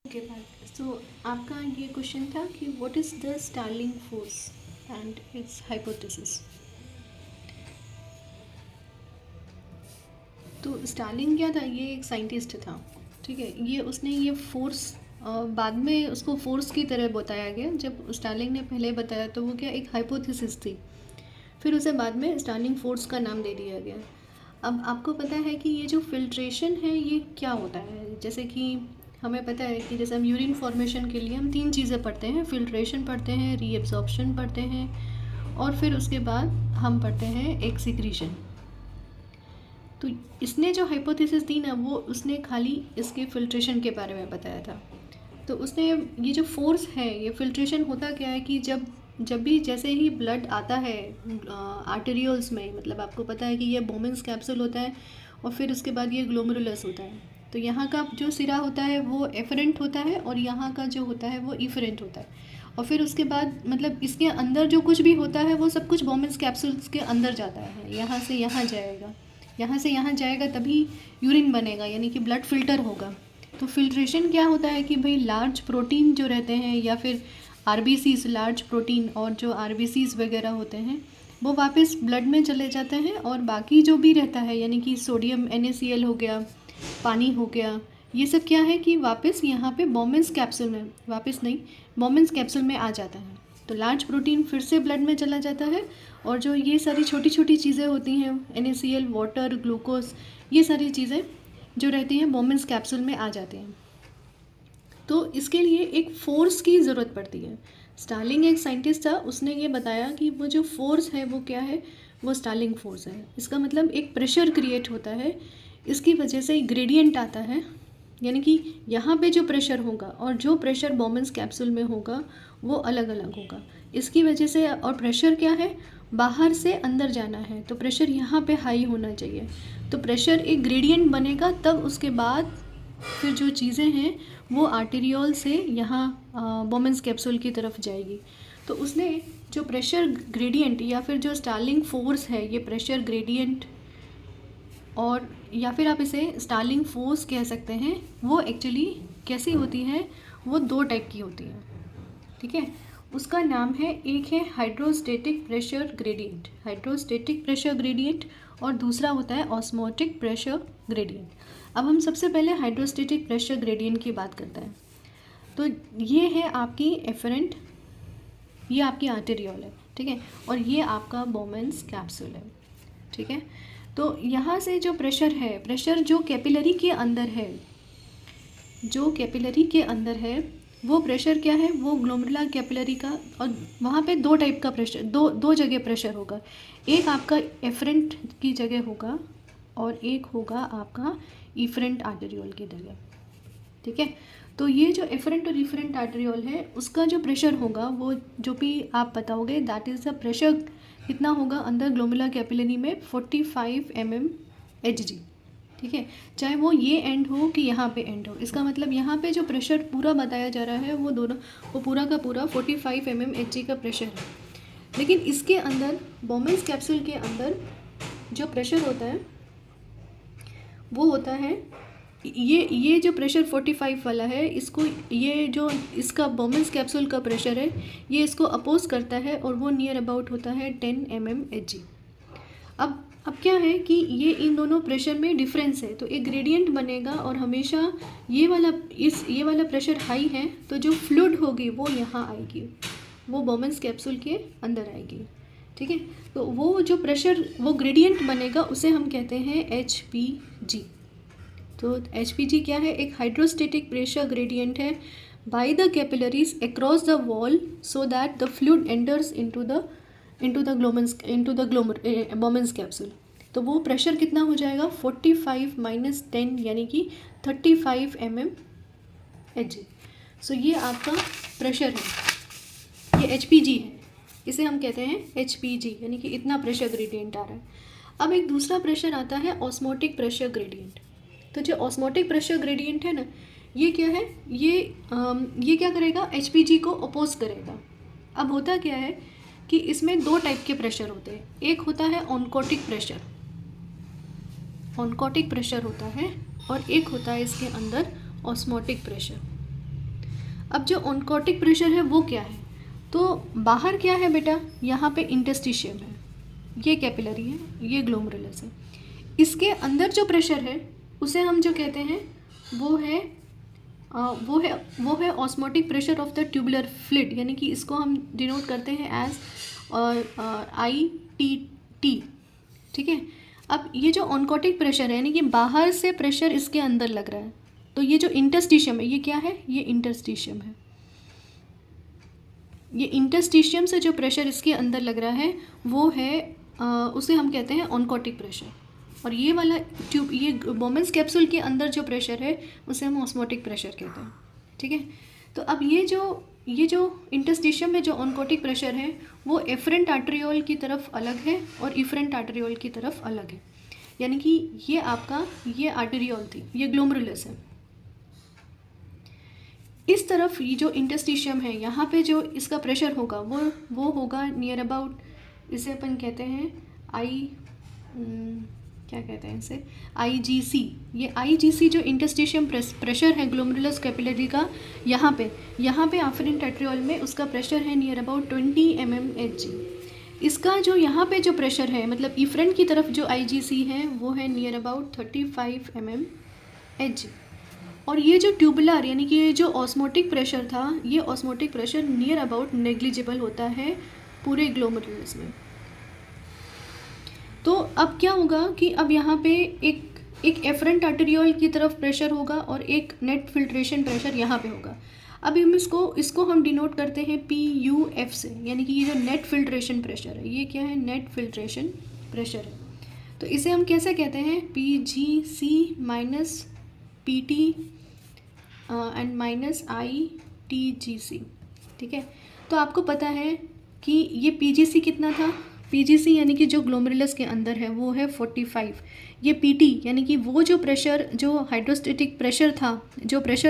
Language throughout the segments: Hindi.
ओके बात सो आपका ये क्वेश्चन था कि what is the Starling force and its hypothesis. तो स्टार्लिंग क्या था, ये एक साइंटिस्ट था, ठीक है। ये उसने ये फोर्स बाद में उसको फोर्स की तरह बताया गया। जब स्टार्लिंग ने पहले बताया तो वो क्या एक हाइपोथेसिस थी, फिर उसे बाद में स्टार्लिंग फोर्स का नाम दे दिया गया। अब आपको पता है कि ये जो फिल्ट्रेशन है ये क्या होता है। जैसे कि हमें पता है कि जैसे हम यूरिन फॉर्मेशन के लिए हम 3 चीज़ें पढ़ते हैं, फिल्ट्रेशन पढ़ते हैं, रीएब्जॉर्प्शन पढ़ते हैं और फिर उसके बाद हम पढ़ते हैं एक सिक्रीशन। तो इसने जो हाइपोथेसिस दी ना वो उसने खाली इसके फिल्ट्रेशन के बारे में बताया था। तो उसने ये जो फोर्स है, ये फिल्ट्रेशन होता क्या है कि जब भी जैसे ही ब्लड आता है आर्टेरियोल्स में, मतलब आपको पता है कि ये बोमेंस कैप्सूल होता है और फिर उसके बाद ये ग्लोमेरुलस होता है। तो यहाँ का जो सिरा होता है वो एफरेंट होता है और यहाँ का जो होता है वो इफरेंट होता है। और फिर उसके बाद मतलब इसके अंदर जो कुछ भी होता है वो सब कुछ बोमेंस कैप्सूल्स के अंदर जाता है। यहाँ से यहाँ जाएगा, यहाँ से यहाँ जाएगा, तभी यूरिन बनेगा, यानी कि ब्लड फिल्टर होगा। तो फिल्ट्रेशन क्या होता है कि भाई लार्ज प्रोटीन जो रहते हैं या फिर आरबीसीज, लार्ज प्रोटीन और जो आरबीसीज वगैरह होते हैं वो वापस ब्लड में चले जाते हैं और बाकी जो भी रहता है यानी कि सोडियम NaCl हो गया, पानी हो गया, ये सब क्या है कि वापस यहाँ पे बोमेंस कैप्सूल में, वापस नहीं, बोमेंस कैप्सूल में आ जाता है। तो लार्ज प्रोटीन फिर से ब्लड में चला जाता है और जो ये सारी छोटी छोटी चीज़ें होती हैं NaCl, वाटर, ग्लूकोज, ये सारी चीज़ें जो रहती हैं बोमेंस कैप्सूल में आ जाती हैं। तो इसके लिए एक फोर्स की ज़रूरत पड़ती है। स्टार्लिंग एक साइंटिस्ट था, उसने ये बताया कि वो जो फोर्स है वो क्या है, वो स्टार्लिंग फोर्स है। इसका मतलब एक प्रेशर क्रिएट होता है, इसकी वजह से ग्रेडियंट आता है, यानी कि यहाँ पे जो प्रेशर होगा और जो प्रेशर बोमेंस कैप्सूल में होगा वो अलग अलग होगा। इसकी वजह से, और प्रेशर क्या है, बाहर से अंदर जाना है तो प्रेशर यहाँ पे हाई होना चाहिए। तो प्रेशर एक ग्रेडियंट बनेगा, तब उसके बाद फिर जो चीज़ें हैं वो आर्टेरियोल से यहाँ बोमेंस कैप्सूल की तरफ जाएगी। तो उसने जो प्रेशर ग्रेडियंट या फिर जो स्टार्लिंग फोर्स है, ये प्रेशर ग्रेडियंट और या फिर आप इसे स्टार्लिंग फोर्स कह सकते हैं, वो एक्चुअली कैसी होती है, वो 2 टाइप की होती है, ठीक है। उसका नाम है, एक है hydrostatic pressure gradient, hydrostatic pressure gradient, और दूसरा होता है ऑस्मोटिक प्रेशर ग्रेडियंट। अब हम सबसे पहले हाइड्रोस्टेटिक प्रेशर ग्रेडियंट की बात करते हैं। तो ये है आपकी एफरेंट, ये आपकी आर्टेरियोल है, ठीक है, और ये आपका बोमेंस कैप्सूल है, ठीक है। तो यहाँ से जो प्रेशर है, प्रेशर जो कैपिलरी के अंदर है, जो कैपिलरी के अंदर है वो प्रेशर क्या है, वो ग्लोमेरुलर कैपिलरी का, और वहाँ पे 2 टाइप का प्रेशर, दो जगह प्रेशर होगा। एक आपका एफरेंट की जगह होगा और एक होगा आपका इफरेंट आर्टेरियोल की जगह, ठीक है। तो ये जो एफरेंट और इफरेंट आर्टेरियोल है उसका जो प्रेशर होगा वो जो भी आप बताओगे, दैट इज़ द प्रेशर कितना होगा अंदर ग्लोमेरुलर कैपिलरी में, 45 mmHg, ठीक है। चाहे वो ये एंड हो कि यहाँ पे एंड हो, इसका मतलब यहाँ पे जो प्रेशर पूरा बताया जा रहा है वो दोनों, वो पूरा का पूरा 45 mmHg का प्रेशर है। लेकिन इसके अंदर बोमेंस कैप्सूल के अंदर जो प्रेशर होता है वो होता है, ये जो प्रेशर 45 वाला है, इसको, ये जो इसका बोमेंस कैप्सूल का प्रेशर है ये इसको अपोज करता है और वो नियर अबाउट होता है 10 mmHg। अब क्या है कि ये इन दोनों प्रेशर में डिफरेंस है, तो एक ग्रेडियंट बनेगा और हमेशा ये वाला प्रेशर हाई है तो जो फ्लूइड होगी वो यहाँ आएगी, वो बोमेंस कैप्सूल के अंदर आएगी, ठीक है। तो वो जो प्रेशर, वो ग्रेडियंट बनेगा, उसे हम कहते हैं HPG। तो HPG क्या है, एक हाइड्रोस्टेटिक प्रेशर ग्रेडियंट है by the capillaries across the wall so that the fluid enters into the बोमेंस capsule. तो वो प्रेशर कितना हो जाएगा, 45 माइनस 10 यानी कि 35 mmHg। सो ये आपका प्रेशर है, ये HPG है, इसे हम कहते हैं HPG, यानी कि इतना प्रेशर ग्रेडियंट आ रहा है। अब एक दूसरा प्रेशर आता है ऑस्मोटिक प्रेशर ग्रेडियंट। तो जो ऑस्मोटिक प्रेशर ग्रेडियंट है ना, ये क्या है, ये क्या करेगा, HPG को अपोज करेगा। अब होता क्या है कि इसमें 2 टाइप के प्रेशर होते हैं, एक होता है ऑनकोटिक प्रेशर, ऑनकोटिक प्रेशर होता है, और एक होता है इसके अंदर ऑस्मोटिक प्रेशर। अब जो ऑनकोटिक प्रेशर है वो क्या है, तो बाहर क्या है बेटा, यहाँ पे इंटरस्टिशियम है, ये कैपिलरी है, ये ग्लोमेरुलस है। इसके अंदर जो प्रेशर है उसे हम जो कहते हैं वो है osmotic pressure of the tubular fluid, यानी कि इसको हम डिनोट करते हैं एज ITT, ठीक है। अब ये जो ऑनकोटिक प्रेशर है यानी कि बाहर से प्रेशर इसके अंदर लग रहा है, तो ये जो इंटरस्टिशियम है ये क्या है, ये इंटरस्टिशियम है। ये इंटरस्टिशियम से जो प्रेशर इसके अंदर लग रहा है वो है उसे हम कहते हैं ऑनकोटिक प्रेशर। और ये वाला ट्यूब, ये बोमेंस कैप्सूल के अंदर जो प्रेशर है उसे हम ऑस्मोटिक प्रेशर कहते हैं, ठीक है। तो अब ये जो इंटरस्टिशियम में जो ऑनकोटिक प्रेशर है वो एफरेंट आर्टरियोल की तरफ अलग है और इफरेंट आर्टरियोल की तरफ अलग है, यानी कि ये आपका ये आर्टरियोल थी, ये ग्लोमेरुलस है। इस तरफ ये जो इंटरस्टिशियम है यहाँ पे जो इसका प्रेशर होगा वो होगा नियर अबाउट, इसे अपन कहते हैं क्या कहते हैं इसे, IGC। ये IGC जो इंटरस्टिशियम प्रेशर है ग्लोमेरुलस कैपिलरी का, यहाँ पे एफरेंट आर्टरियोल में उसका प्रेशर है नियर अबाउट 20 mmHg। इसका जो यहाँ पे जो प्रेशर है मतलब इफरेंट की तरफ जो IGC है वो है नियर अबाउट 35 mmHg। और ये जो ट्यूबुलर यानी कि ये जो ऑस्मोटिक प्रेशर था, ये osmotic pressure near about negligible होता है पूरे ग्लोमेरुलस में। तो अब क्या होगा कि अब यहाँ पे एक एफरेंट आर्टरियोल की तरफ प्रेशर होगा और एक नेट फिल्ट्रेशन प्रेशर यहाँ पे होगा। अब हम इसको हम डिनोट करते हैं PUF से, यानी कि ये जो नेट फिल्ट्रेशन प्रेशर है ये क्या है, नेट फिल्ट्रेशन प्रेशर है। तो इसे हम कैसे कहते हैं, PGC minus PT and minus ITGC, ठीक है। तो आपको पता है कि ये PGC कितना था, PGC यानी कि जो ग्लोमेरुलस के अंदर है वो है 45। ये PT यानी कि वो जो प्रेशर, जो हाइड्रोस्टेटिक प्रेशर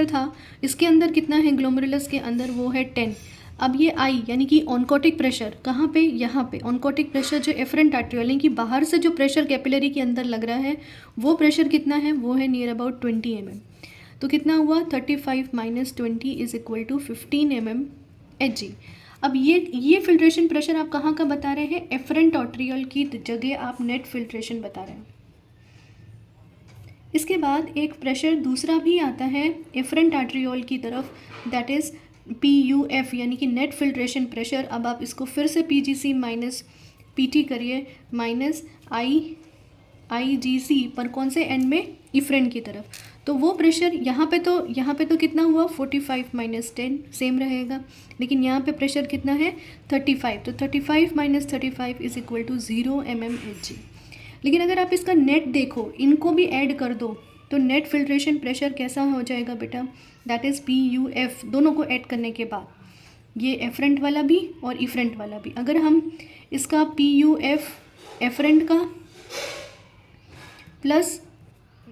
था इसके अंदर कितना है ग्लोमेरुलस के अंदर, वो है 10। अब ये I यानी कि ऑनकोटिक प्रेशर कहाँ पे, यहाँ पे ऑनकोटिक प्रेशर जो एफरेंट आर्टरियोल यानी कि बाहर से जो प्रेशर कैपिलरी के अंदर लग रहा है वो प्रेशर कितना है, वो है नियर अबाउट 20 mm। तो कितना हुआ, 35 minus 20 is equal to 15 mmHg। अब ये फिल्ट्रेशन प्रेशर आप कहाँ का बता रहे हैं, एफरेंट आर्टरियोल की जगह आप नेट फिल्ट्रेशन बता रहे हैं। इसके बाद एक प्रेशर दूसरा भी आता है एफरेंट आर्टरियोल की तरफ, दैट इज़ PUF यानी कि नेट फिल्ट्रेशन प्रेशर। अब आप इसको फिर से PGC माइनस PT करिए माइनस IGC पर कौन से एंड में, इफरेंट की तरफ। तो वो प्रेशर यहाँ पे तो कितना हुआ, 45 माइनस 10 सेम रहेगा, लेकिन यहाँ पे प्रेशर कितना है 35। तो 35 minus 35 is equal to 0 mmHg। लेकिन अगर आप इसका नेट देखो, इनको भी ऐड कर दो तो नेट फिल्ट्रेशन प्रेशर कैसा हो जाएगा बेटा, दैट इज़ PUF। दोनों को ऐड करने के बाद ये एफरेंट वाला भी और इफरेंट वाला भी, अगर हम इसका PUF एफरेंट का प्लस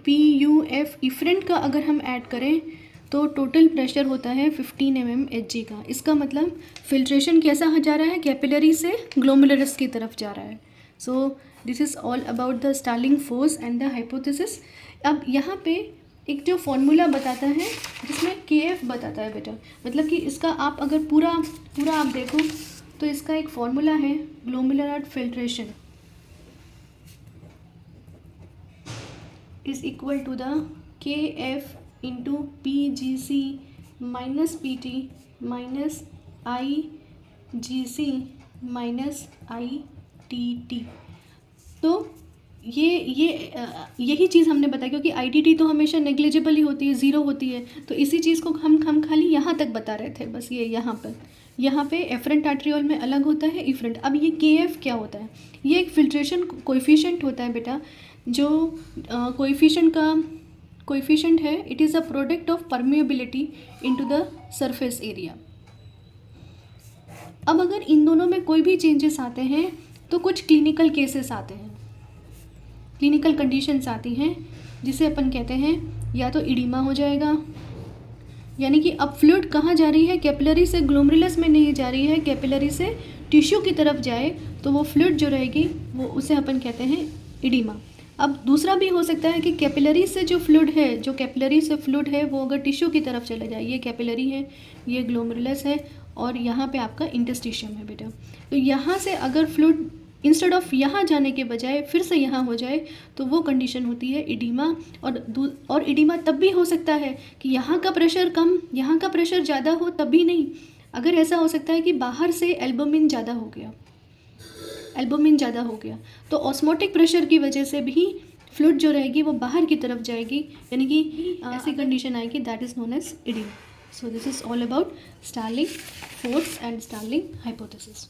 PUF इफरेंट का अगर हम ऐड करें तो टोटल प्रेशर होता है 15 mmHg का। इसका मतलब फिल्ट्रेशन कैसा जा रहा है, कैपिलरी से ग्लोमेरुलस की तरफ जा रहा है। So this is all about the Starling force and the hypothesis. अब यहाँ पे एक जो फॉर्मूला बताता है जिसमें KF बताता है बेटा, मतलब कि इसका आप अगर पूरा आप देखो तो इसका एक फॉर्मूला है, glomerular filtration is equal to the KF into PGC minus PT minus IGC minus ITT। तो यही चीज़ हमने बताई, क्योंकि ITT तो हमेशा नेग्लिजिबल ही होती है, ज़ीरो होती है, तो इसी चीज़ को हम खाली यहाँ तक बता रहे थे बस। ये यहाँ पे एफरेंट आर्टरियोल में अलग होता है इफरेंट। अब ये KF क्या होता है, ये एक फिल्ट्रेशन कोएफिशिएंट होता है बेटा, जो कोएफिशिएंट है, it is a product of permeability into the surface area. अब अगर इन दोनों में कोई भी चेंजेस आते हैं तो कुछ क्लिनिकल केसेस आते हैं, क्लिनिकल कंडीशंस आती हैं, जिसे अपन कहते हैं या तो इडीमा हो जाएगा, यानी कि अब फ्लूइड कहाँ जा रही है, कैपिलरी से ग्लोमेरुलस में नहीं जा रही है, कैपिलरी से टिश्यू की तरफ जाए तो वो फ्लूइड जो रहेगी वो उसे अपन कहते हैं इडीमा। अब दूसरा भी हो सकता है कि कैपिलरी से जो फ्लूइड है, जो कैपिलरी से फ्लूइड है वो अगर टिश्यू की तरफ चला जाए, ये कैपिलरी है, ये ग्लोमेरुलस है और यहाँ पे आपका इंटरस्टिशियम है बेटा, तो यहाँ से अगर फ्लूइड इंस्टेड ऑफ यहाँ जाने के बजाय फिर से यहाँ हो जाए तो वो कंडीशन होती है इडीमा। और इडीमा तब भी हो सकता है कि यहाँ का प्रेशर कम, यहाँ का प्रेशर ज़्यादा हो, तब भी नहीं। अगर ऐसा हो सकता है कि बाहर से एल्बुमिन ज़्यादा हो गया, एल्बुमिन ज़्यादा हो गया, तो ऑस्मोटिक प्रेशर की वजह से भी फ्लूइड जो रहेगी वो बाहर की तरफ जाएगी, यानी कि ऐसी कंडीशन आएगी, that is known as oedema. So this is all about Starling force and Starling hypothesis.